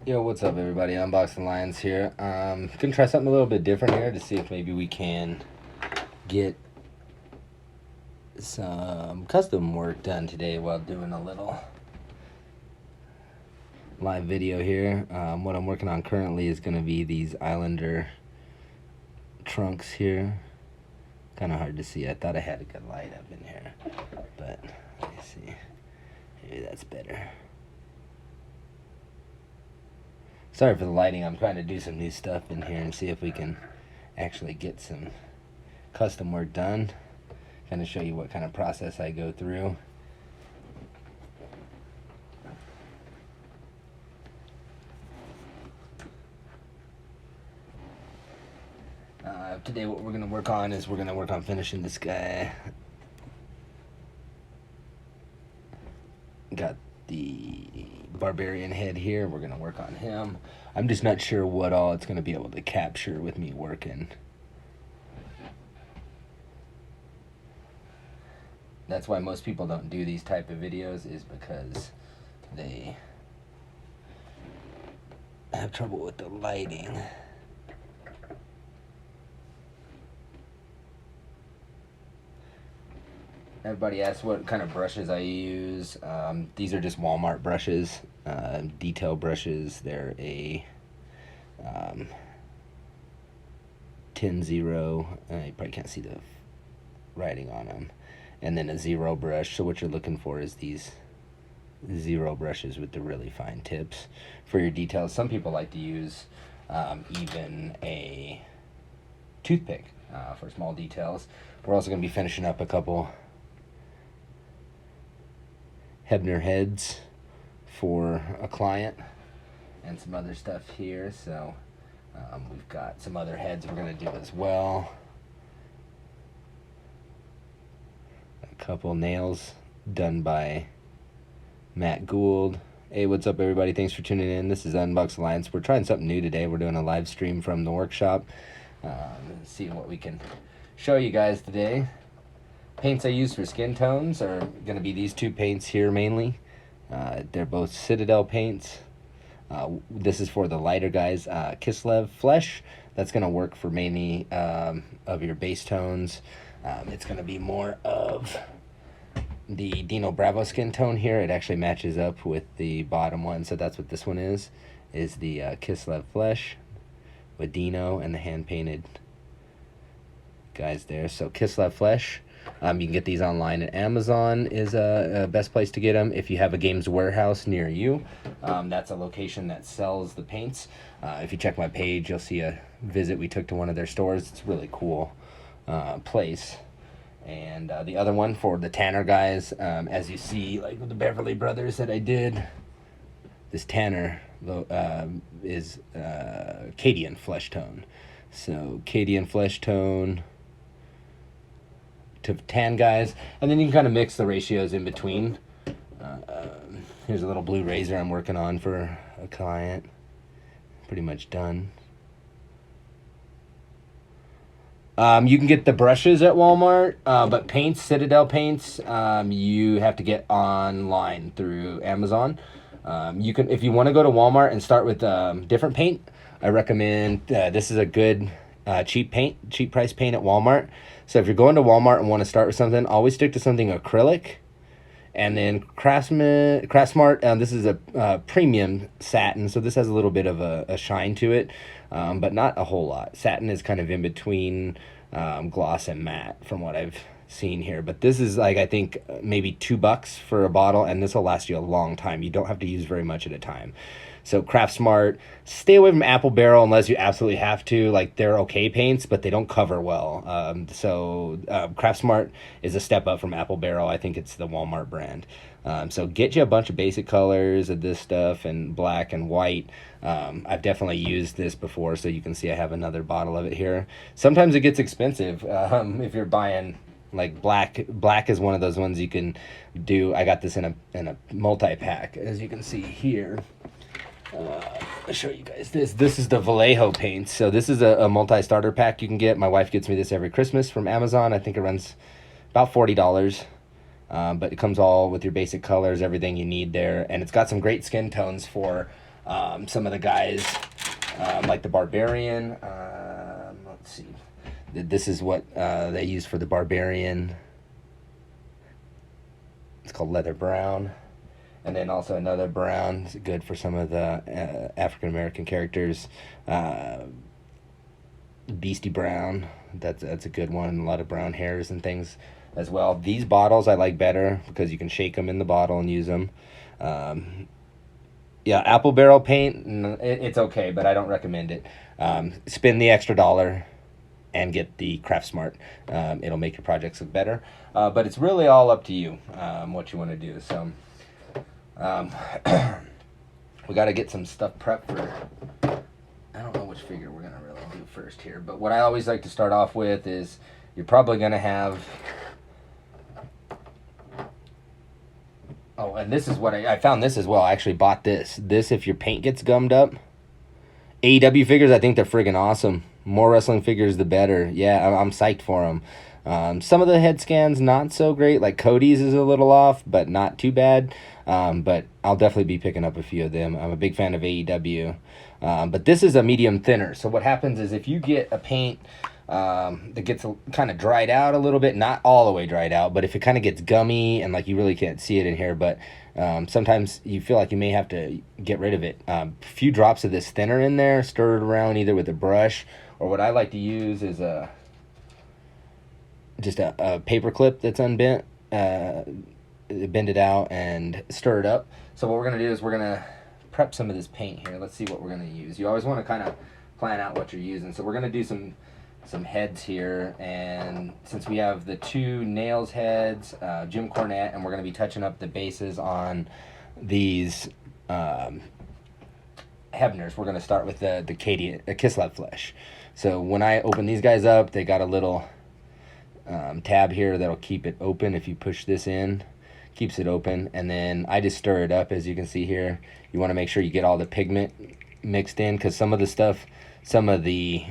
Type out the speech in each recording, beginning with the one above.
Yo, what's up everybody? Unboxed Alliance here. Gonna try something a little bit different here to see if maybe we can get some custom work done today while doing a little live video here. What I'm working on currently is gonna be these Islander trunks here. Kind of hard to see. I thought I had a good light up in here, but let me see. Maybe that's better. Sorry for the lighting. I'm trying to do some new stuff in here and see if we can actually get some custom work done. Kind of show you what kind of process I go through. Today what we're going to work on is we're going to work on finishing this guy. Got the barbarian head here. We're going to work on him. I'm just not sure what all it's going to be able to capture with me working. That's why most people don't do these type of videos, is because they have trouble with the lighting. Everybody asks what kind of brushes I use. These are just Walmart brushes, detail brushes. They're a 10-0. You probably can't see the writing on them. And then a 0 brush. So what you're looking for is these 0 brushes with the really fine tips for your details. Some people like to use even a toothpick for small details. We're also going to be finishing up a couple Hebner heads for a client and some other stuff here. So we've got some other heads we're going to do as well. A couple nails done by Matt Gould. Hey, what's up everybody? Thanks for tuning in. This is Unboxed Alliance. We're trying something new today. We're doing a live stream from the workshop. See what we can show you guys today. Paints I use for skin tones are going to be these two paints here mainly. They're both Citadel paints. This is for the lighter guys. Kislev Flesh. That's going to work for mainly of your base tones. It's going to be more of the Dino Bravo skin tone here. It actually matches up with the bottom one, so that's what this one is the Kislev Flesh with Dino and the hand-painted guys there. So Kislev Flesh. You can get these online at Amazon is a best place to get them. If you have a Games Warehouse near you, that's a location that sells the paints. If you check my page, you'll see a visit we took to one of their stores. It's a really cool place. And the other one for the Tanner guys, as you see, like with the Beverly Brothers that I did, this Tanner is Cadian Flesh Tone. So Cadian Flesh Tone to tan guys, and then you can kind of mix the ratios in between. Here's a little blue razor I'm working on for a client. Pretty much done. You can get the brushes at Walmart, but paints, Citadel paints, you have to get online through Amazon. You can, if you want to go to Walmart and start with different paint, I recommend this is a good cheap price paint at Walmart. So if you're going to Walmart and want to start with something, always stick to something acrylic. And then Craftsmart, this is a premium satin, so this has a little bit of a shine to it, but not a whole lot. Satin is kind of in between gloss and matte from what I've seen here. But this is like, I think maybe $2 for a bottle, and this will last you a long time. You don't have to use very much at a time. So Craftsmart, stay away from Apple Barrel unless you absolutely have to. Like, they're okay paints, but they don't cover well. Craftsmart is a step up from Apple Barrel. I think it's the Walmart brand. So get you a bunch of basic colors of this stuff, and black and white. I've definitely used this before, so you can see I have another bottle of it here. Sometimes it gets expensive if you're buying like black is one of those ones you can do. I got this in a multi-pack, as you can see here. I'll show you guys this. This is the Vallejo paint. So this is a multi-starter pack you can get. My wife gets me this every Christmas from Amazon. I think it runs about $40. But it comes all with your basic colors, everything you need there. And it's got some great skin tones for Some of the guys, like the Barbarian, let's see, this is what they use for the Barbarian. It's called leather brown. And then also another brown. It's good for some of the African American characters. Beastie brown. That's a good one. A lot of brown hairs and things as well. These bottles I like better because you can shake them in the bottle and use them. Yeah, apple barrel paint, it's okay, but I don't recommend it. Spend the extra $1 and get the Craft Smart. It'll make your projects look better. But it's really all up to you what you want to do. So we got to get some stuff prepped for, I don't know which figure we're going to really do first here. But what I always like to start off with is you're probably going to have... Oh, and this is what I found this as well. I actually bought this. This, if your paint gets gummed up. AEW figures, I think they're friggin' awesome. More wrestling figures, the better. Yeah, I'm psyched for them. Some of the head scans, not so great. Like Cody's is a little off, but not too bad. But I'll definitely be picking up a few of them. I'm a big fan of AEW. But this is a medium thinner. So what happens is if you get a paint that gets kind of dried out a little bit, not all the way dried out, but if it kind of gets gummy and like you really can't see it in here, but sometimes you feel like you may have to get rid of it. A few drops of this thinner in there, stir it around either with a brush, or what I like to use is just a paper clip that's unbent, bend it out and stir it up. So what we're going to do is we're going to prep some of this paint here. Let's see what we're going to use. You always want to kind of plan out what you're using. So we're going to do some heads here, and since we have the two Nails heads, Jim Cornette, and we're going to be touching up the bases on these Hebners, we're going to start with the Kislev flesh. So when I open these guys up, they got a little tab here that'll keep it open. If you push this in, keeps it open, and then I just stir it up. As you can see here, you want to make sure you get all the pigment mixed in, because some of the stuff, some of the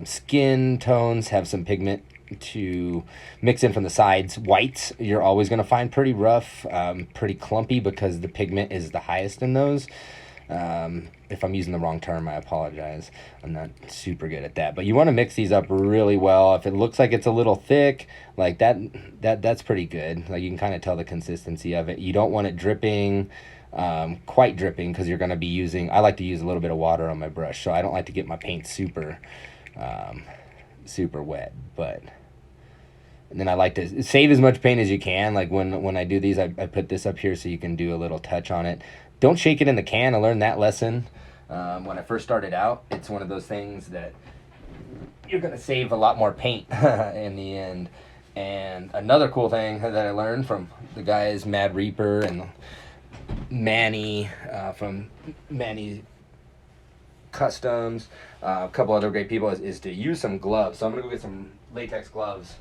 skin tones have some pigment to mix in from the sides. Whites, you're always going to find pretty rough, pretty clumpy, because the pigment is the highest in those. If I'm using the wrong term, I apologize. I'm not super good at that. But you want to mix these up really well. If it looks like it's a little thick, like that's pretty good. Like you can kind of tell the consistency of it. You don't want it dripping, quite dripping, because you're going to be using, I like to use a little bit of water on my brush, so I don't like to get my paint super wet. But and then I like to save as much paint as you can. Like when I do these, I put this up here so you can do a little touch on it. Don't shake it in the can. I learned that lesson when I first started out. It's one of those things that you're going to save a lot more paint in the end. And another cool thing that I learned from the guys Mad Reaper and Manny from Manny Customs, a couple other great people, is to use some gloves. So I'm going to go get some latex gloves.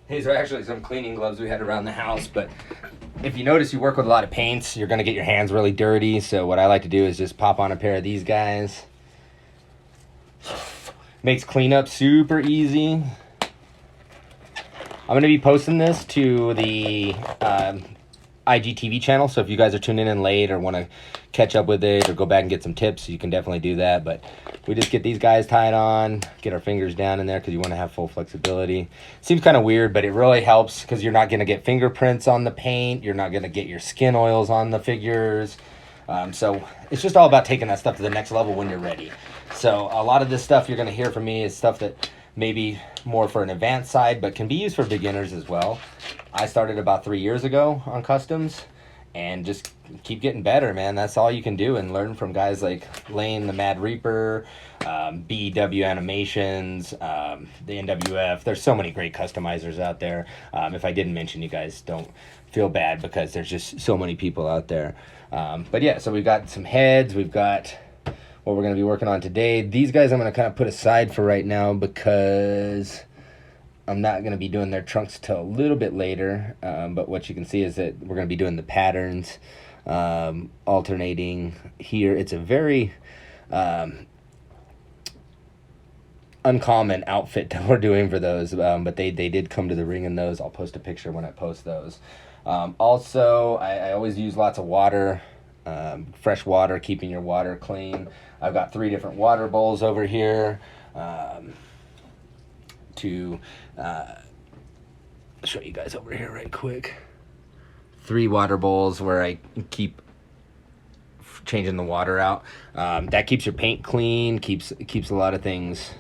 These are actually some cleaning gloves we had around the house, but if you notice you work with a lot of paints, you're going to get your hands really dirty. So what I like to do is just pop on a pair of these guys. Makes cleanup super easy. I'm going to be posting this to the IGTV channel, so if you guys are tuning in late or want to catch up with it or go back and get some tips, you can definitely do that. But we just get these guys tied on, get our fingers down in there because you want to have full flexibility. Seems kind of weird, but it really helps because you're not going to get fingerprints on the paint. You're not going to get your skin oils on the figures. So it's just all about taking that stuff to the next level when you're ready. So a lot of this stuff you're going to hear from me is stuff that maybe more for an advanced side, but can be used for beginners as well. I started about 3 years ago on customs and just keep getting better, man. That's all you can do, and learn from guys like Lane, the Mad Reaper, BW Animations, the NWF. There's so many great customizers out there. If I didn't mention you guys, don't feel bad because there's just so many people out there. But yeah, so we've got some heads. We've got what we're going to be working on today. These guys I'm going to kind of put aside for right now because I'm not going to be doing their trunks till a little bit later. But what you can see is that we're going to be doing the patterns, alternating here. It's a very uncommon outfit that we're doing for those, but they did come to the ring in those. I'll post a picture when I post those. Also, I always use lots of water, fresh water, keeping your water clean. I've got 3 different water bowls over here to show you guys over here right quick. 3 water bowls where I keep changing the water out. That keeps your paint clean, keeps a lot of things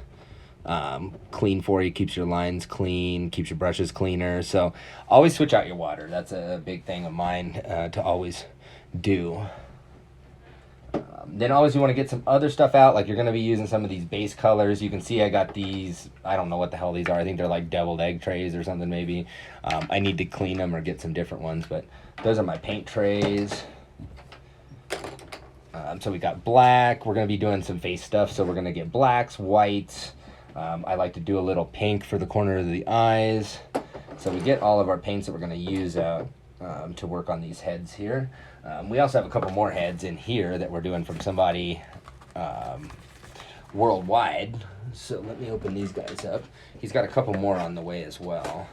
clean for you, keeps your lines clean, keeps your brushes cleaner. So always switch out your water. That's a big thing of mine to always do. Then always you want to get some other stuff out, like you're going to be using some of these base colors. You can see I got these, I don't know what the hell these are. I think they're like deviled egg trays or something maybe. I need to clean them or get some different ones, but those are my paint trays. So we got black. We're going to be doing some face stuff, so we're going to get blacks, whites. I like to do a little pink for the corner of the eyes. So we get all of our paints that we're going to use out to work on these heads here. We also have a couple more heads in here that we're doing from somebody worldwide. So let me open these guys up. He's got a couple more on the way as well.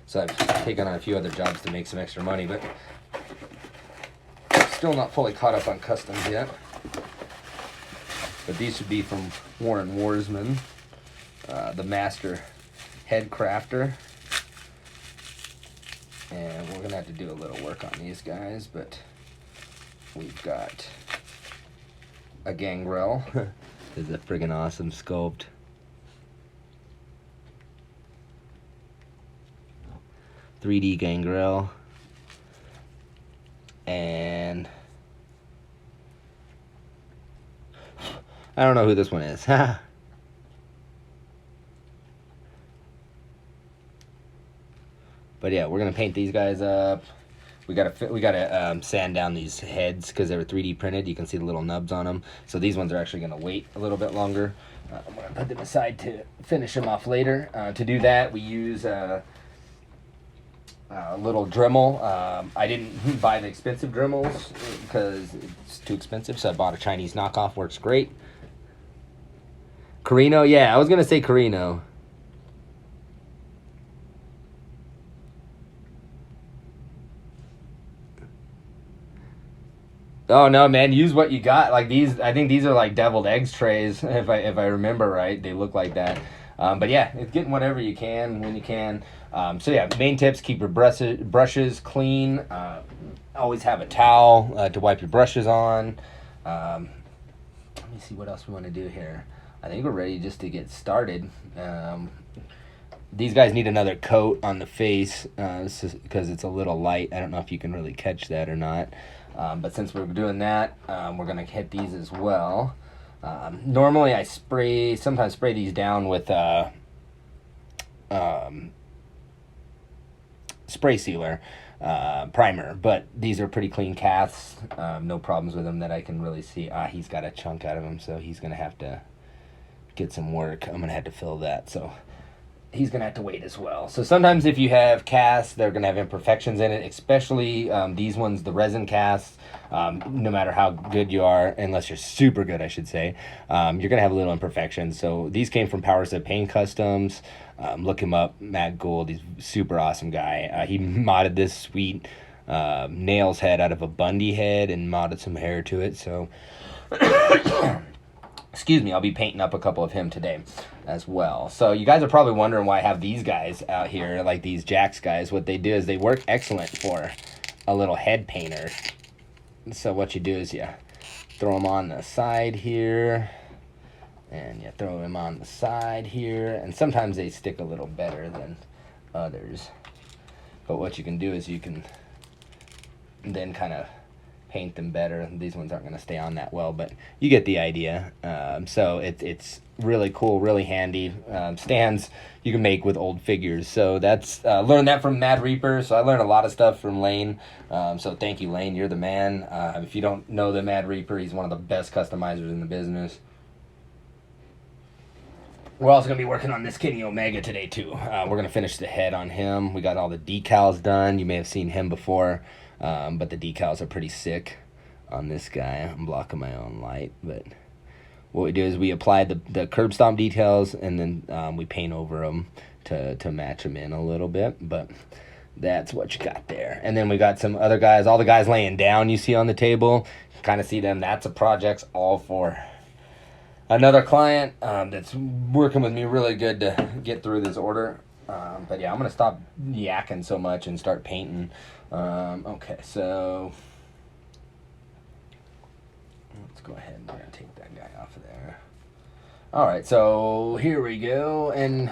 So I've taken on a few other jobs to make some extra money, but still not fully caught up on customs yet. But these should be from Warren Warsman, the master head crafter. And we're gonna have to do a little work on these guys, but we've got a gangrel. This is a friggin' awesome sculpt. .3D gangrel. And I don't know who this one is. But yeah, we're gonna paint these guys up. We gotta sand down these heads because they were 3D printed. You can see the little nubs on them. So these ones are actually gonna wait a little bit longer. I'm gonna put them aside to finish them off later. To do that, we use a little Dremel. I didn't buy the expensive Dremels because it's too expensive, so I bought a Chinese knockoff. Works great. Carino, yeah, I was gonna say Carino. Oh no, man! Use what you got. Like these, I think these are like deviled eggs trays, if I remember right. They look like that. But yeah, it's getting whatever you can when you can. So yeah, main tips: keep your brushes clean. Always have a towel to wipe your brushes on. Let me see what else we want to do here. I think we're ready just to get started. These guys need another coat on the face because it's a little light. I don't know if you can really catch that or not. But since we're doing that, we're going to hit these as well. Normally I sometimes spray these down with spray sealer primer, but these are pretty clean casts. No problems with them that I can really see. He's got a chunk out of him, so he's going to have to get some work. I'm going to have to fill that, so he's going to have to wait as well. So sometimes if you have casts, they're going to have imperfections in it, especially these ones, the resin casts. No matter how good you are, unless you're super good, I should say, you're going to have a little imperfections. So these came from Powers of Pain Customs. Look him up, Matt Gould. He's a super awesome guy. He modded this sweet nails head out of a Bundy head and modded some hair to it. So excuse me, I'll be painting up a couple of him today as well. So you guys are probably wondering why I have these guys out here, like these Jax guys. What they do is they work excellent for a little head painter. So what you do is you throw them on the side here, and you throw them on the side here, and sometimes they stick a little better than others. But what you can do is you can then kind of paint them better. These ones aren't going to stay on that well, but you get the idea. So it's really cool, really handy. Stands you can make with old figures. So that's learned that from Mad Reaper. So I learned a lot of stuff from Lane. So thank you, Lane. You're the man. If you don't know the Mad Reaper, he's one of the best customizers in the business. We're also going to be working on this Kenny Omega today, too. We're going to finish the head on him. We got all the decals done. You may have seen him before, but the decals are pretty sick on this guy. I'm blocking my own light, but what we do is we apply the curb stomp details, and then we paint over them to match them in a little bit. But that's what you got there. And then we got some other guys, all the guys laying down you see on the table. Kind of see them. That's a project's all for another client that's working with me really good to get through this order. But yeah, I'm going to stop yakking so much and start painting. Okay, so let's go ahead and we're going to take that guy off of there. All right, so here we go. And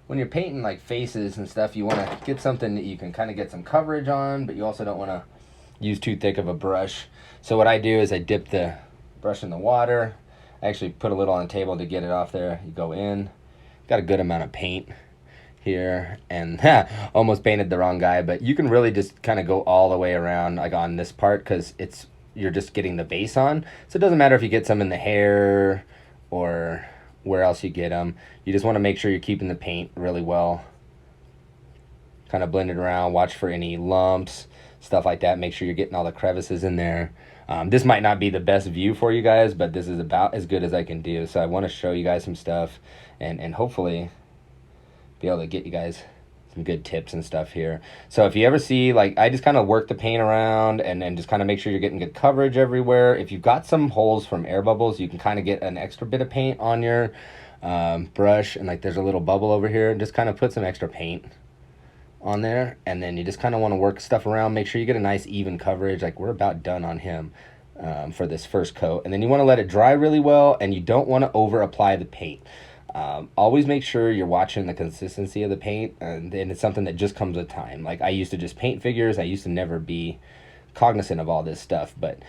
when you're painting like faces and stuff, you want to get something that you can kind of get some coverage on, but you also don't want to use too thick of a brush. So what I do is I dip the brush in the water. I actually put a little on the table to get it off there. You go in, got a good amount of paint here, and almost painted the wrong guy, but you can really just kind of go all the way around like on this part, because you're just getting the base on. So it doesn't matter if you get some in the hair or where else you get them. You just want to make sure you're keeping the paint really well, kind of blend it around, watch for any lumps, stuff like that. Make sure you're getting all the crevices in there. This might not be the best view for you guys, but this is about as good as I can do. So I want to show you guys some stuff and hopefully be able to get you guys some good tips and stuff here. So if you ever see, like, I just kind of work the paint around and just kind of make sure you're getting good coverage everywhere. If you've got some holes from air bubbles, you can kind of get an extra bit of paint on your brush, and like there's a little bubble over here, just kind of put some extra paint on there, and then you just kind of want to work stuff around, make sure you get a nice even coverage. Like we're about done on him for this first coat, and then you want to let it dry really well, and you don't want to over apply the paint. Always make sure you're watching the consistency of the paint, and it's something that just comes with time. Like I used to just paint figures. I used to never be cognizant of all this stuff, but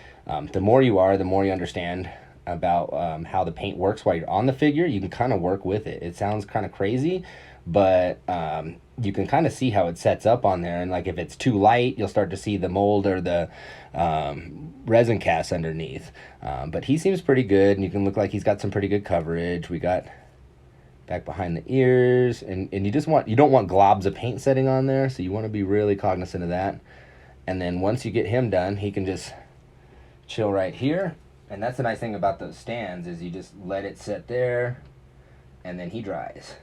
the more you are, the more you understand about how the paint works while you're on the figure. You can kind of work with it. It sounds kind of crazy, but you can kind of see how it sets up on there. And like if it's too light, you'll start to see the mold or the resin cast underneath. But he seems pretty good, and you can look like he's got some pretty good coverage. We got back behind the ears, and you don't want globs of paint setting on there, so you want to be really cognizant of that. And then once you get him done, he can just chill right here. And that's the nice thing about those stands, is you just let it sit there and then he dries.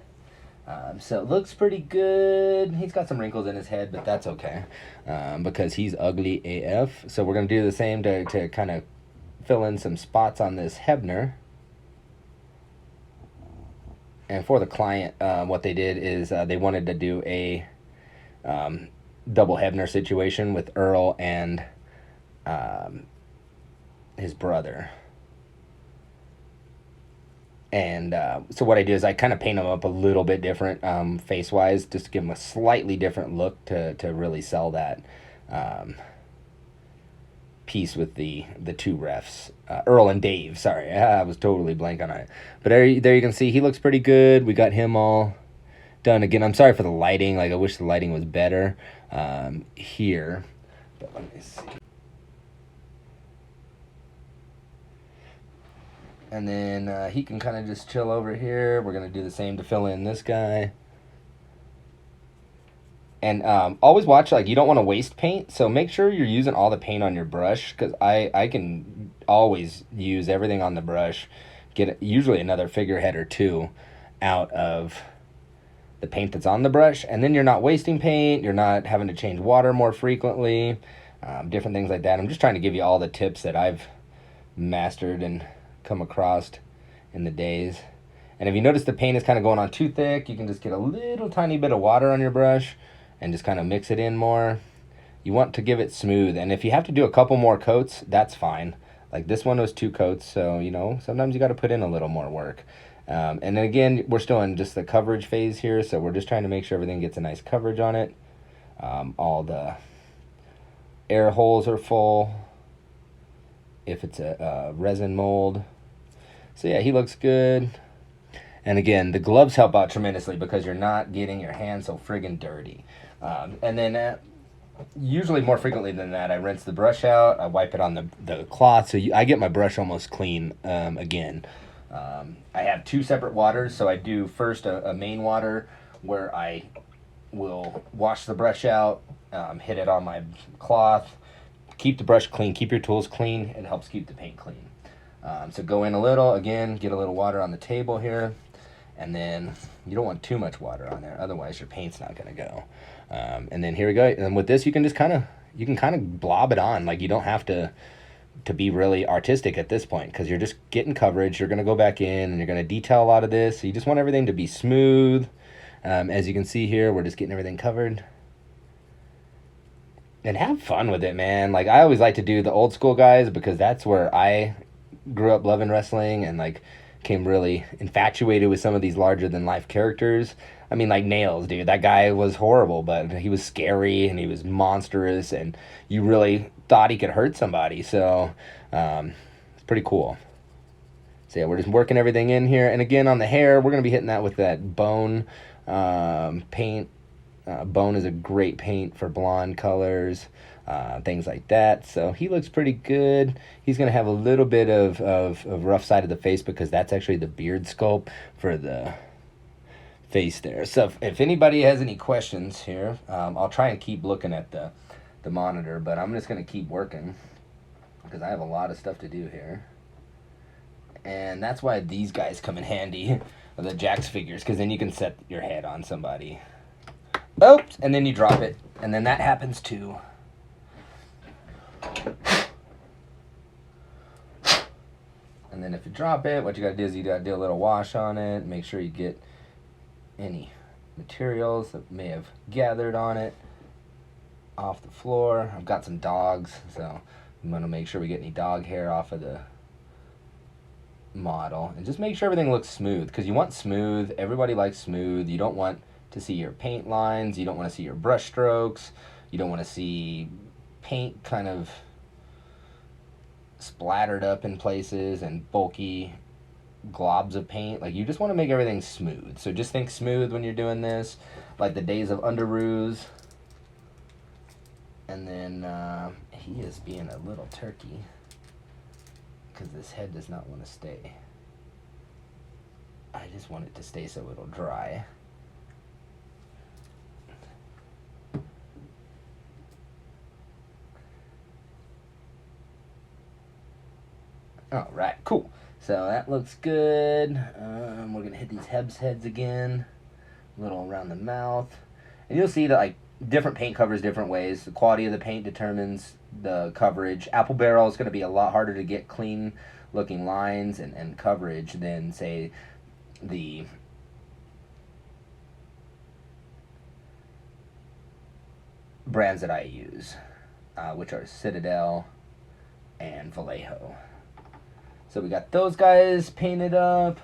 So it looks pretty good. He's got some wrinkles in his head, but that's okay, because he's ugly AF. So we're going to do the same to kind of fill in some spots on this Hebner. And for the client, what they did is they wanted to do a double Hebner situation with Earl and his brother. And so what I do is I kind of paint them up a little bit different face-wise, just to give them a slightly different look to really sell that piece with the two refs, Earl and Dave. Sorry, I was totally blank on it. But there you can see he looks pretty good. We got him all done. Again, I'm sorry for the lighting. Like I wish the lighting was better here. But let me see. And then he can kind of just chill over here. We're going to do the same to fill in this guy. And always watch, like you don't want to waste paint. So make sure you're using all the paint on your brush, because I can always use everything on the brush. Get usually another figurehead or two out of the paint that's on the brush. And then you're not wasting paint. You're not having to change water more frequently. Different things like that. I'm just trying to give you all the tips that I've mastered and come across in the days. And if you notice the paint is kind of going on too thick, you can just get a little tiny bit of water on your brush and just kind of mix it in more. You want to give it smooth, and if you have to do a couple more coats, that's fine. Like this one was 2 coats, so you know, sometimes you got to put in a little more work. And then again, we're still in just the coverage phase here, so we're just trying to make sure everything gets a nice coverage on it. All the air holes are full if it's a resin mold. So yeah, he looks good. And again, the gloves help out tremendously because you're not getting your hands so friggin' dirty. And then usually more frequently than that, I rinse the brush out, I wipe it on the cloth, so I get my brush almost clean again. I have 2 separate waters, so I do first a main water where I will wash the brush out, hit it on my cloth, keep the brush clean, keep your tools clean. It helps keep the paint clean. So go in a little, again, get a little water on the table here, and then you don't want too much water on there, otherwise your paint's not gonna go. And then here we go. And with this, you can just kind of blob it on. Like, you don't have to be really artistic at this point, because you're just getting coverage. You're gonna go back in and you're gonna detail a lot of this. So you just want everything to be smooth. As you can see here, we're just getting everything covered. And have fun with it, man. Like, I always like to do the old school guys, because that's where I grew up loving wrestling, and like came really infatuated with some of these larger than life characters. I mean, like Nails, dude. That guy was horrible, but he was scary and he was monstrous, and you really thought he could hurt somebody. So it's pretty cool. So yeah, we're just working everything in here. And again, on the hair, we're gonna be hitting that with that bone paint. Bone is a great paint for blonde colors, things like that. So he looks pretty good. He's going to have a little bit of rough side of the face, because that's actually the beard sculpt for the face there. So if anybody has any questions here, I'll try and keep looking at the monitor, but I'm just going to keep working, because I have a lot of stuff to do here. And that's why these guys come in handy, the Jax figures, because then you can set your head on somebody. Oops, and then you drop it, and then that happens too. And then if you drop it, what you gotta do is you gotta do a little wash on it, make sure you get any materials that may have gathered on it off the floor. I've got some dogs, so I'm gonna make sure we get any dog hair off of the model, and just make sure everything looks smooth, because you want smooth. Everybody likes smooth. You don't want to see your paint lines, you don't want to see your brush strokes, you don't want to see paint kind of splattered up in places and bulky globs of paint. Like, you just want to make everything smooth. So just think smooth when you're doing this, like the days of Underoos. And then he is being a little turkey, because this head does not want to stay. I just want it to stay so it'll dry. All right, cool. So that looks good. We're gonna hit these Hebs heads again, a little around the mouth, and you'll see that like different paint covers different ways. The quality of the paint determines the coverage. Apple Barrel is gonna be a lot harder to get clean looking lines and coverage than, say, the brands that I use, which are Citadel and Vallejo. So we got those guys painted up.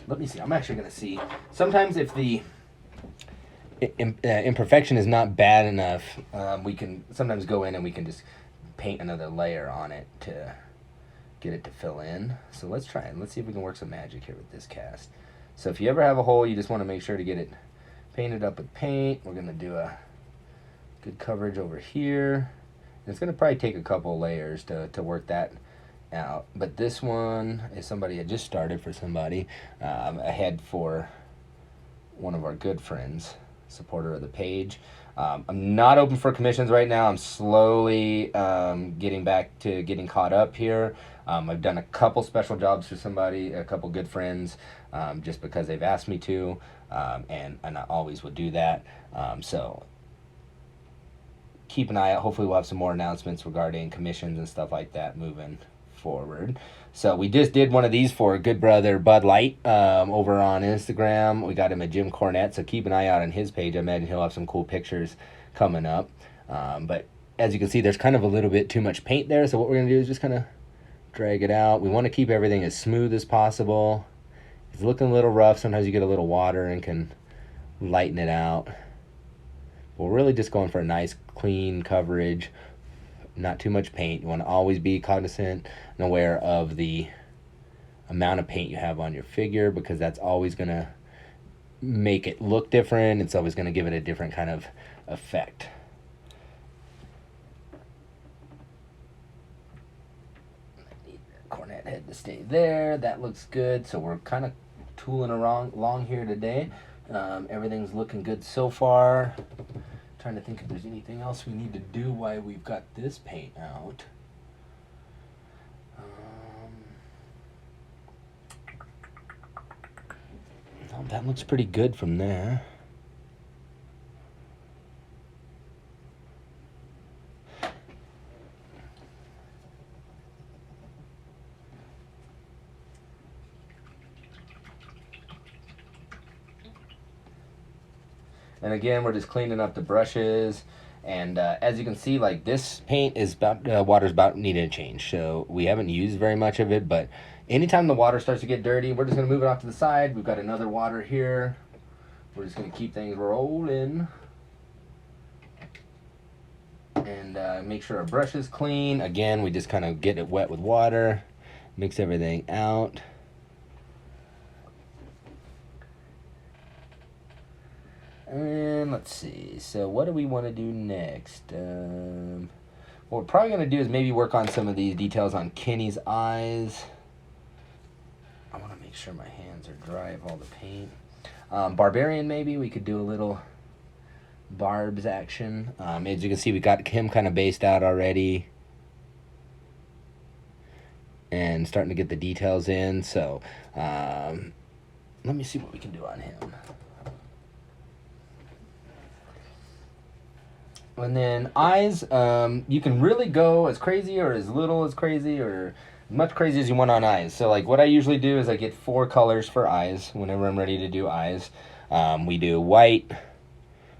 Let me see. I'm actually going to see. Sometimes if the imperfection is not bad enough, we can sometimes go in and we can just paint another layer on it to get it to fill in. So let's try and let's see if we can work some magic here with this cast. So if you ever have a hole, you just want to make sure to get it painted up with paint. We're going to do a good coverage over here. And it's going to probably take a couple layers to work that out. But this one is somebody I just started for somebody. I had for one of our good friends, supporter of the page. I'm not open for commissions right now. I'm slowly getting back to getting caught up here. I've done a couple special jobs for somebody, a couple good friends, just because they've asked me to, and I always would do that. So keep an eye out. Hopefully we'll have some more announcements regarding commissions and stuff like that moving forward. So we just did one of these for good brother Bud Light over on Instagram. We got him at Jim Cornette, so keep an eye out on his page. I imagine he'll have some cool pictures coming up. But as you can see, there's kind of a little bit too much paint there, so what we're going to do is just kind of drag it out. We want to keep everything as smooth as possible. It's looking a little rough. Sometimes you get a little water and can lighten it out. We're really just going for a nice clean coverage, not too much paint. You want to always be cognizant and aware of the amount of paint you have on your figure, because that's always going to make it look different. It's always going to give it a different kind of effect. I need the cornet head to stay there. That looks good. So we're kind of tooling along here today. Everything's looking good so far. Trying to think if there's anything else we need to do while we've got this paint out. that looks pretty good from there. And again, we're just cleaning up the brushes. And as you can see, like this paint is about, water's about needing to change. So we haven't used very much of it, but anytime the water starts to get dirty, we're just gonna move it off to the side. We've got another water here. We're just gonna keep things rolling. And make sure our brush is clean. Again, we just kind of get it wet with water, mix everything out. And let's see, so what do we want to do next? What we're probably going to do is maybe work on some of these details on Kenny's eyes. I want to make sure my hands are dry of all the paint. Barbarian, maybe we could do a little barbs action. As you can see, we got him kind of based out already and starting to get the details in. So let me see what we can do on him. And then eyes, you can really go as crazy or as little as crazy or as much crazy as you want on eyes. So like what I usually do is I get 4 colors for eyes whenever I'm ready to do eyes. We do white,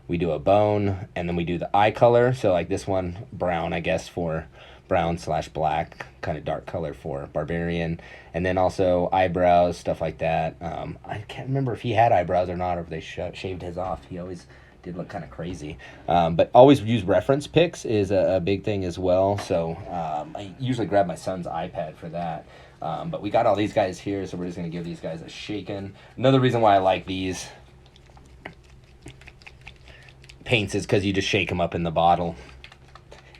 we do a bone, and then we do the eye color. So like this one, brown, I guess, for brown/black, kind of dark color for Barbarian. And then also eyebrows, stuff like that. I can't remember if he had eyebrows or not, or if they shaved his off. He always did look kind of crazy. But always use reference pics is a big thing as well. So I usually grab my son's iPad for that. But we got all these guys here, so we're just going to give these guys a shaken. Another reason why I like these paints is because you just shake them up in the bottle.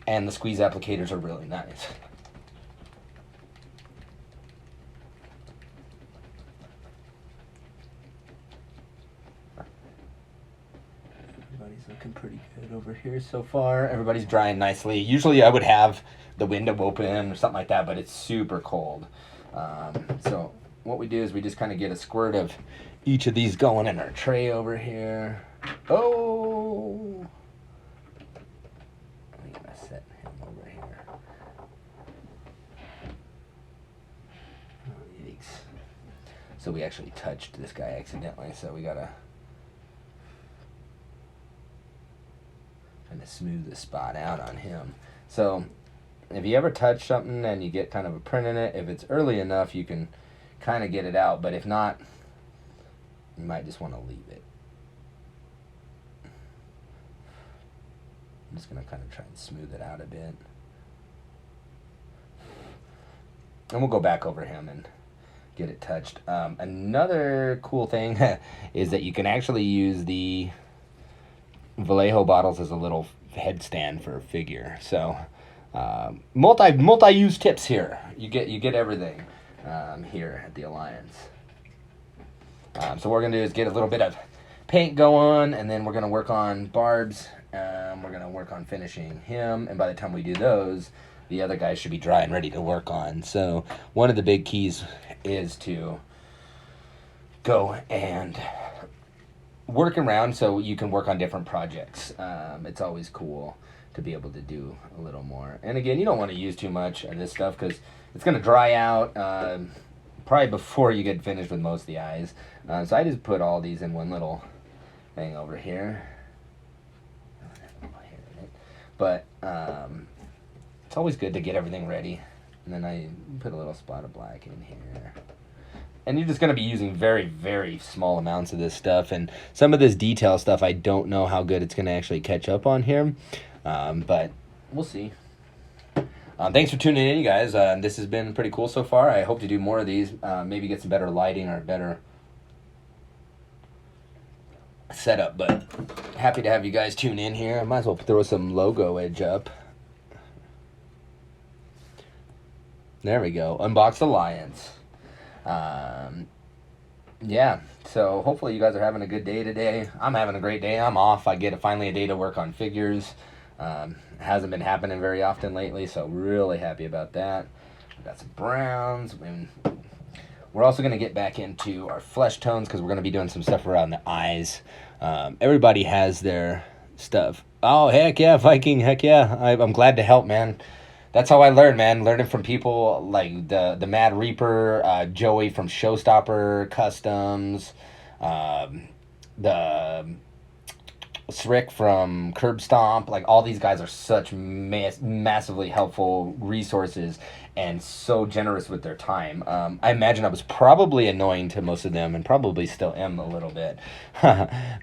And the squeeze applicators are really nice. Everybody's looking pretty good over here so far. Everybody's drying nicely. Usually I would have the window open or something like that, but it's super cold. So what we do is we just kind of get a squirt of each of these going in our tray over here. Oh! I'm gonna set him over here. Oh, yikes. So we actually touched this guy accidentally, so we gotta kind of smooth the spot out on him. So if you ever touch something and you get kind of a print in it, if it's early enough, you can kind of get it out. But if not, you might just want to leave it. I'm just going to kind of try and smooth it out a bit. And we'll go back over him and get it touched. Another cool thing is that you can actually use the Vallejo bottles as a little headstand for a figure. So multi-use tips here. You get everything here at the Alliance. So what we're gonna do is get a little bit of paint going, and then we're gonna work on barbs. We're gonna work on finishing him, and by the time we do those, the other guys should be dry and ready to work on. So one of the big keys is to go and work around so you can work on different projects. It's always cool to be able to do a little more. And again, you don't want to use too much of this stuff because it's going to dry out probably before you get finished with most of the eyes. So I just put all these in one little thing over here. But it's always good to get everything ready. And then I put a little spot of black in here. And you're just going to be using very, very small amounts of this stuff. And some of this detail stuff, I don't know how good it's going to actually catch up on here. But we'll see. Thanks for tuning in, you guys. This has been pretty cool so far. I hope to do more of these. Maybe get some better lighting or better setup. But happy to have you guys tune in here. I might as well throw some logo edge up. There we go. Unboxed Alliance. Yeah, so hopefully you guys are having a good day today. I'm having a great day. I'm off. I get finally a day to work on figures. Hasn't been happening very often lately, so really happy about that. I've got some browns. And we're also going to get back into our flesh tones because we're going to be doing some stuff around the eyes. Everybody has their stuff. Oh, heck yeah, Viking, heck yeah. I'm glad to help, man. That's how I learn, man. Learning from people like the Mad Reaper, Joey from Showstopper Customs, the Srick from Curb Stomp. Like, all these guys are such massively helpful resources and so generous with their time. I imagine I was probably annoying to most of them and probably still am a little bit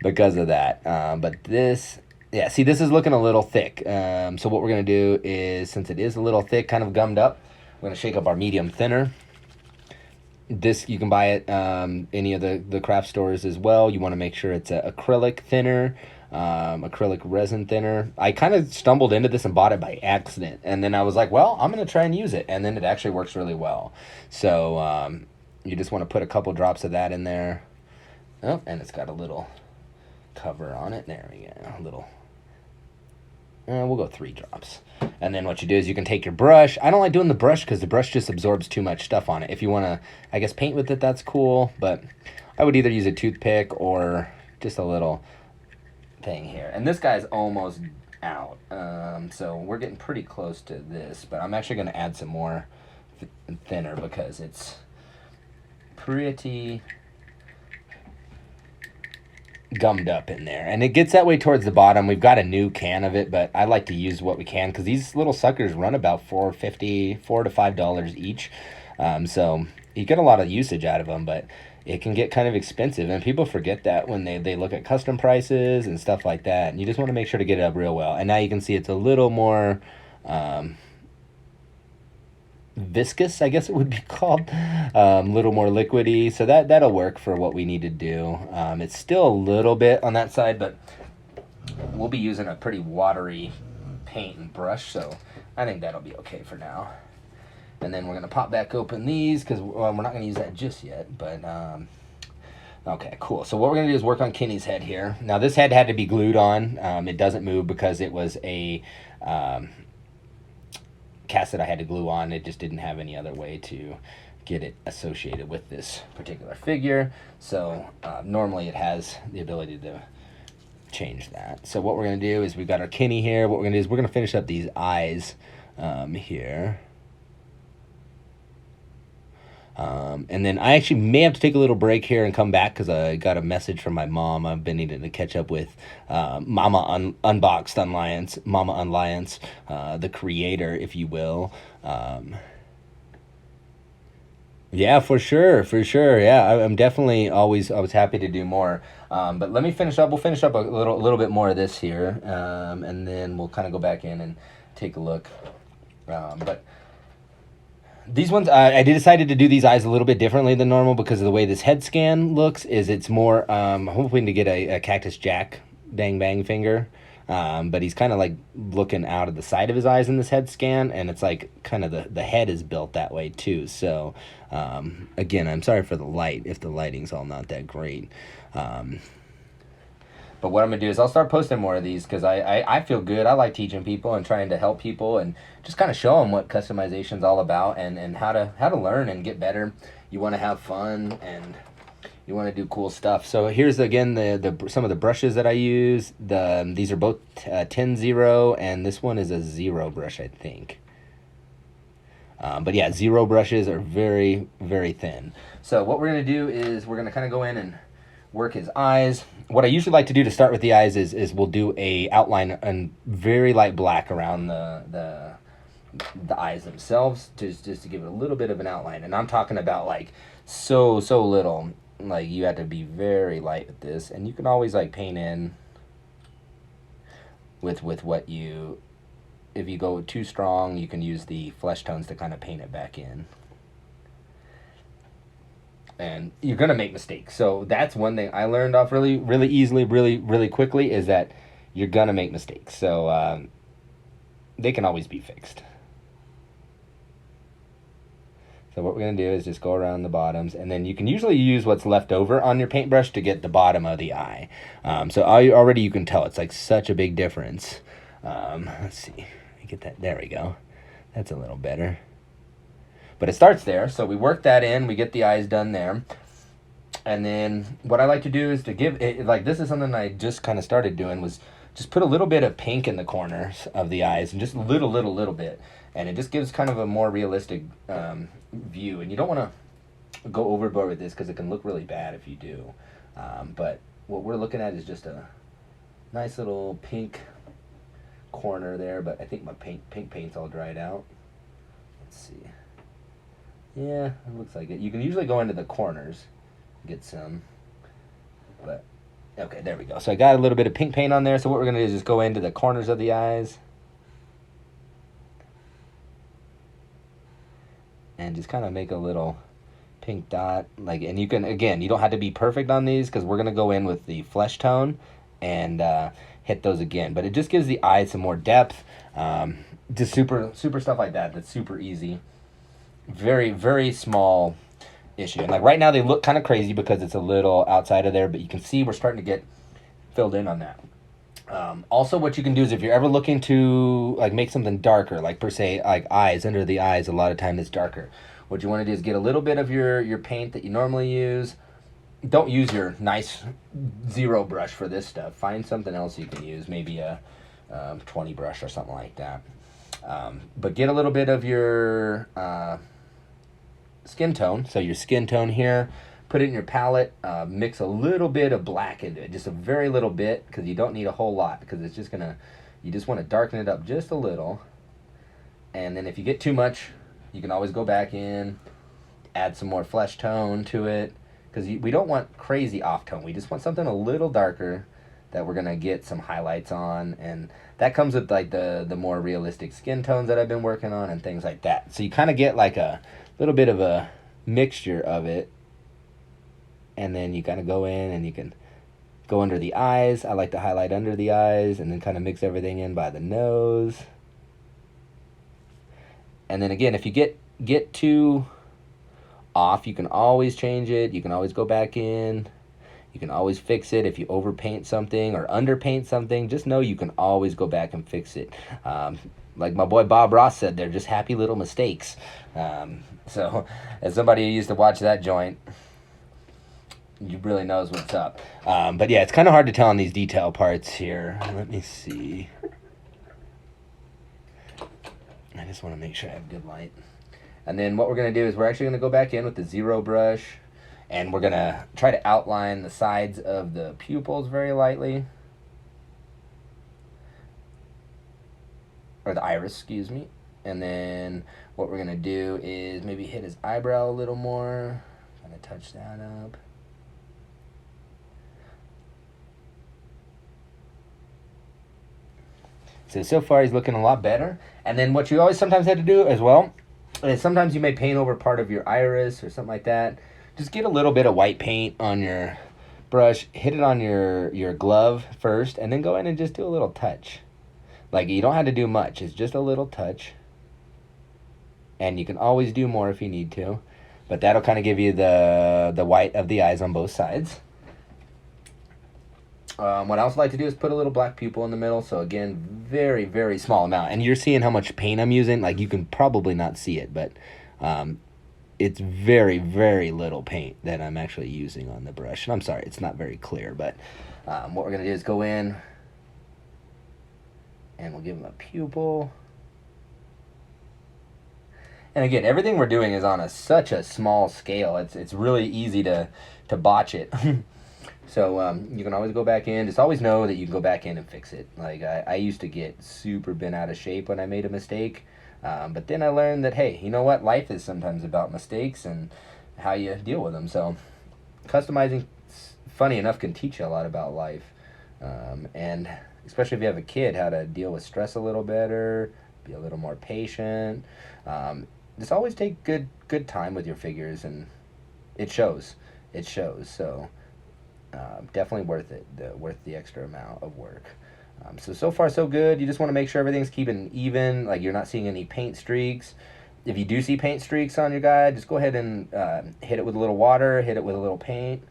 because of that. But this, yeah, see, this is looking a little thick. So what we're going to do is, since it is a little thick, kind of gummed up, we're going to shake up our medium thinner. This, you can buy it any of the craft stores as well. You want to make sure it's an acrylic thinner, acrylic resin thinner. I kind of stumbled into this and bought it by accident, and then I was like, well, I'm going to try and use it, and then it actually works really well. So you just want to put a couple drops of that in there. Oh, and it's got a little cover on it. There we go. A little. We'll go 3 drops. And then what you do is you can take your brush. I don't like doing the brush because the brush just absorbs too much stuff on it. If you want to, I guess, paint with it, that's cool. But I would either use a toothpick or just a little thing here. And this guy's almost out. So we're getting pretty close to this. But I'm actually going to add some more thinner because it's pretty gummed up in there, and it gets that way towards the bottom. We've got a new can of it, but I like to use what we can because these little suckers run about $4 to $5 each. So you get a lot of usage out of them, but it can get kind of expensive, and people forget that when they look at custom prices and stuff like that. And you just want to make sure to get it up real well. And now you can see it's a little more viscous, I guess it would be called, a little more liquidy, so that'll work for what we need to do. It's still a little bit on that side, but we'll be using a pretty watery paint and brush, so I think that'll be okay for now. And then we're going to pop back open these because we're not going to use that just yet, but okay, cool. So what we're going to do is work on Kenny's head here. Now this head had to be glued on. It doesn't move because it was a cast that I had to glue on. It just didn't have any other way to get it associated with this particular figure. So normally it has the ability to change that. So what we're going to do is we've got our Kenny here. What we're going to do is we're going to finish up these eyes here. And then I actually may have to take a little break here and come back because I got a message from my mom. I've been needing to catch up with Unboxed Alliance, Mama Alliance, the creator, if you will. Yeah, for sure. Yeah, I'm definitely always happy to do more. But let me finish up. We'll finish up a little bit more of this here, and then we'll kind of go back in and take a look. But these ones, I decided to do these eyes a little bit differently than normal because of the way this head scan looks. Is it's more hoping to get a Cactus Jack dang bang finger, but he's kind of like looking out of the side of his eyes in this head scan, and it's like kind of the head is built that way too. So again, I'm sorry for the light if the lighting's all not that great. But what I'm going to do is I'll start posting more of these because I feel good. I like teaching people and trying to help people and just kind of show them what customization's all about and how to learn and get better. You want to have fun and you want to do cool stuff. So here's again some of the brushes that I use. These are both 10-0 and this one is a 0 brush, I think. But yeah, 0 brushes are very, very thin. So what we're going to do is we're going to kind of go in and work his eyes. What I usually like to do to start with the eyes is we'll do a outline and very light black around the eyes themselves, just to give it a little bit of an outline. And I'm talking about like so little. Like you have to be very light with this, and you can always like paint in with what you. If you go too strong, you can use the flesh tones to kind of paint it back in. And you're going to make mistakes. So that's one thing I learned off really easily, really quickly, is that you're going to make mistakes. So they can always be fixed. So what we're going to do is just go around the bottoms, and then you can usually use what's left over on your paintbrush to get the bottom of the eye. So already you can tell it's like such a big difference. Let's see. Get that. There we go. That's a little better. But it starts there, so we work that in, we get the eyes done there. And then what I like to do is to give it, like this is something I just kind of started doing, was just put a little bit of pink in the corners of the eyes, and just a little bit. And it just gives kind of a more realistic view. And you don't want to go overboard with this because it can look really bad if you do. But what we're looking at is just a nice little pink corner there, but I think my pink paint's all dried out. Let's see. Yeah, it looks like it. You can usually go into the corners, get some, but okay, there we go. So I got a little bit of pink paint on there. So what we're gonna do is just go into the corners of the eyes and just kind of make a little pink dot, like, and you can, again, you don't have to be perfect on these because we're gonna go in with the flesh tone and hit those again, but it just gives the eye some more depth. Just super stuff like that. That's super easy. Very small issue. And like right now they look kind of crazy because it's a little outside of there, but you can see we're starting to get filled in on that. Also, what you can do is if you're ever looking to like make something darker, like per se, like eyes, under the eyes, a lot of time it's darker. What you want to do is get a little bit of your paint that you normally use. Don't use your nice zero brush for this stuff. Find something else you can use, maybe a 20 brush or something like that. But get a little bit of your skin tone. So your skin tone here, put it in your palette, mix a little bit of black into it, just a very little bit, because you don't need a whole lot, because it's just gonna, you just want to darken it up just a little. And then if you get too much, you can always go back in, add some more flesh tone to it, because we don't want crazy off tone. We just want something a little darker that we're gonna get some highlights on, and that comes with like the more realistic skin tones that I've been working on and things like that. So you kind of get like a little bit of a mixture of it, and then you kind of go in and you can go under the eyes. I like to highlight under the eyes and then kind of mix everything in by the nose. And then again, if you get too off, you can always change it. You can always go back in. You can always fix it. If you overpaint something or underpaint something, just know you can always go back and fix it. Like my boy Bob Ross said, they're just happy little mistakes. So as somebody who used to watch that joint, you really knows what's up. But yeah, it's kind of hard to tell on these detail parts here. Let me see. I just want to make sure I have good light. And then what we're going to do is we're actually going to go back in with the zero brush, and we're going to try to outline the sides of the pupils very lightly. Or the iris, excuse me. And then what we're going to do is maybe hit his eyebrow a little more. Kind of touch that up. So far he's looking a lot better. And then what you always sometimes have to do as well is sometimes you may paint over part of your iris or something like that. Just get a little bit of white paint on your brush, hit it on your glove first, and then go in and just do a little touch. Like, you don't have to do much, it's just a little touch. And you can always do more if you need to, but that'll kind of give you the white of the eyes on both sides. What I also like to do is put a little black pupil in the middle. So again, very small amount. And you're seeing how much paint I'm using. Like, you can probably not see it, but it's very little paint that I'm actually using on the brush. And I'm sorry, it's not very clear, but what we're going to do is go in and we'll give him a pupil. And again, everything we're doing is on such a small scale. It's really easy to botch it. So you can always go back in. Just always know that you can go back in and fix it. Like, I used to get super bent out of shape when I made a mistake. But then I learned that, hey, you know what? Life is sometimes about mistakes and how you deal with them. So customizing, funny enough, can teach you a lot about life. And especially if you have a kid, how to deal with stress a little better, be a little more patient. Just always take good time with your figures, and it shows. It shows. So definitely worth it, worth the extra amount of work. So far so good. You just want to make sure everything's keeping even, like you're not seeing any paint streaks. If you do see paint streaks on your guy, just go ahead and hit it with a little water, hit it with a little paint,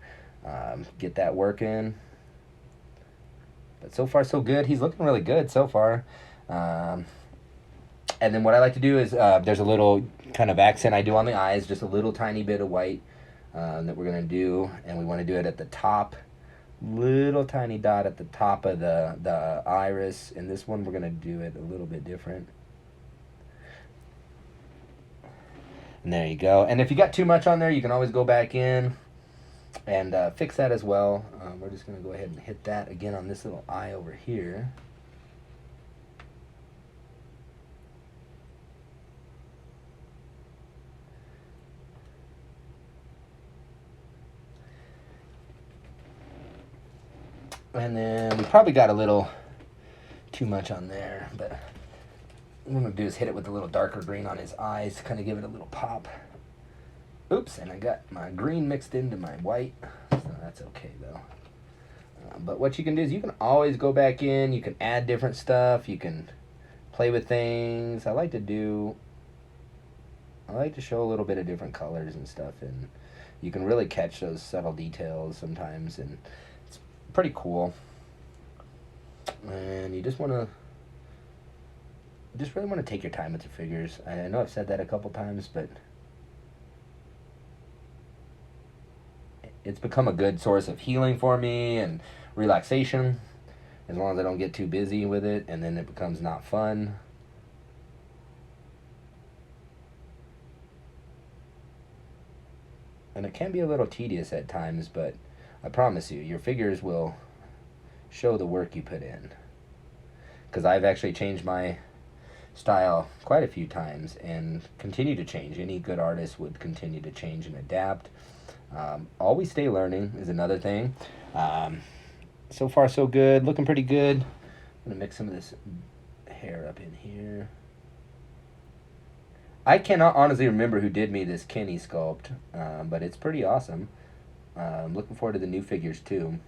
get that working. But so far so good. He's looking really good so far. And then what I like to do is there's a little kind of accent I do on the eyes, just a little tiny bit of white that we're going to do. And we want to do it at the top, little tiny dot at the top of the iris. And this one we're going to do it a little bit different. And there you go. And if you got too much on there, you can always go back in and fix that as well. We're just going to go ahead and hit that again on this little eye over here. And then we probably got a little too much on there, but what I'm going to do is hit it with a little darker green on his eyes to kind of give it a little pop. Oops, and I got my green mixed into my white, so that's okay though. But what you can do is you can always go back in, you can add different stuff, you can play with things. I like to show a little bit of different colors and stuff, and you can really catch those subtle details sometimes, and it's pretty cool. And you just really want to take your time with your figures. I know I've said that a couple times, but it's become a good source of healing for me and relaxation, as long as I don't get too busy with it and then it becomes not fun. And it can be a little tedious at times, but I promise you, your figures will show the work you put in. Because I've actually changed my style quite a few times and continue to change. Any good artist would continue to change and adapt. Always stay learning is another thing. So far so good, looking pretty good. I'm gonna mix some of this hair up in here. I cannot honestly remember who did me this Kenny sculpt, but it's pretty awesome. I'm looking forward to the new figures too.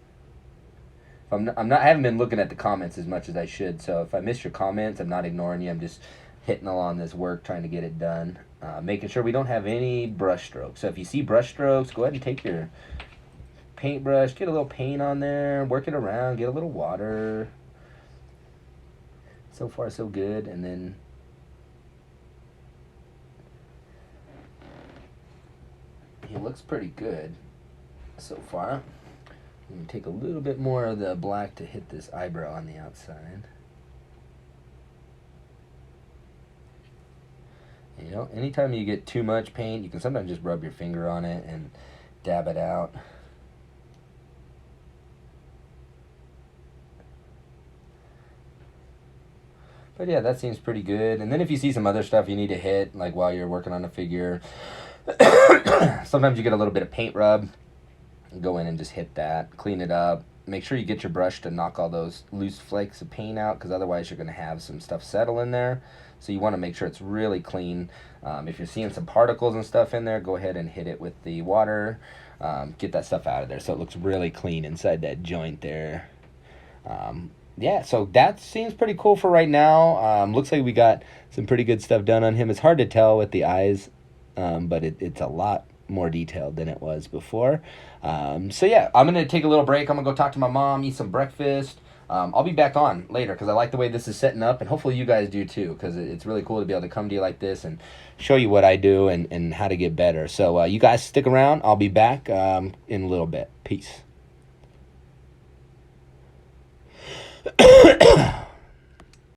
I haven't been looking at the comments as much as I should, so if I miss your comments, I'm not ignoring you. I'm just hitting along this work, trying to get it done. Making sure we don't have any brush strokes. So if you see brush strokes, go ahead and take your paintbrush, get a little paint on there, work it around, get a little water. So far so good. And then he looks pretty good so far. I'm going to take a little bit more of the black to hit this eyebrow on the outside. You know, anytime you get too much paint, you can sometimes just rub your finger on it and dab it out. But yeah, that seems pretty good. And then if you see some other stuff you need to hit, like while you're working on a figure, sometimes you get a little bit of paint rub. Go in and just hit that, clean it up. Make sure you get your brush to knock all those loose flakes of paint out, because otherwise you're going to have some stuff settle in there. So you want to make sure it's really clean. If you're seeing some particles and stuff in there, go ahead and hit it with the water. Get that stuff out of there so it looks really clean inside that joint there. Yeah, so that seems pretty cool for right now. Looks like we got some pretty good stuff done on him. It's hard to tell with the eyes, but it's a lot more detailed than it was before. So yeah, I'm gonna take a little break. I'm gonna go talk to my mom, eat some breakfast. I'll be back on later because I like the way this is setting up, and hopefully you guys do too, because it's really cool to be able to come to you like this and show you what I do and how to get better. So you guys stick around. I'll be back in a little bit. Peace.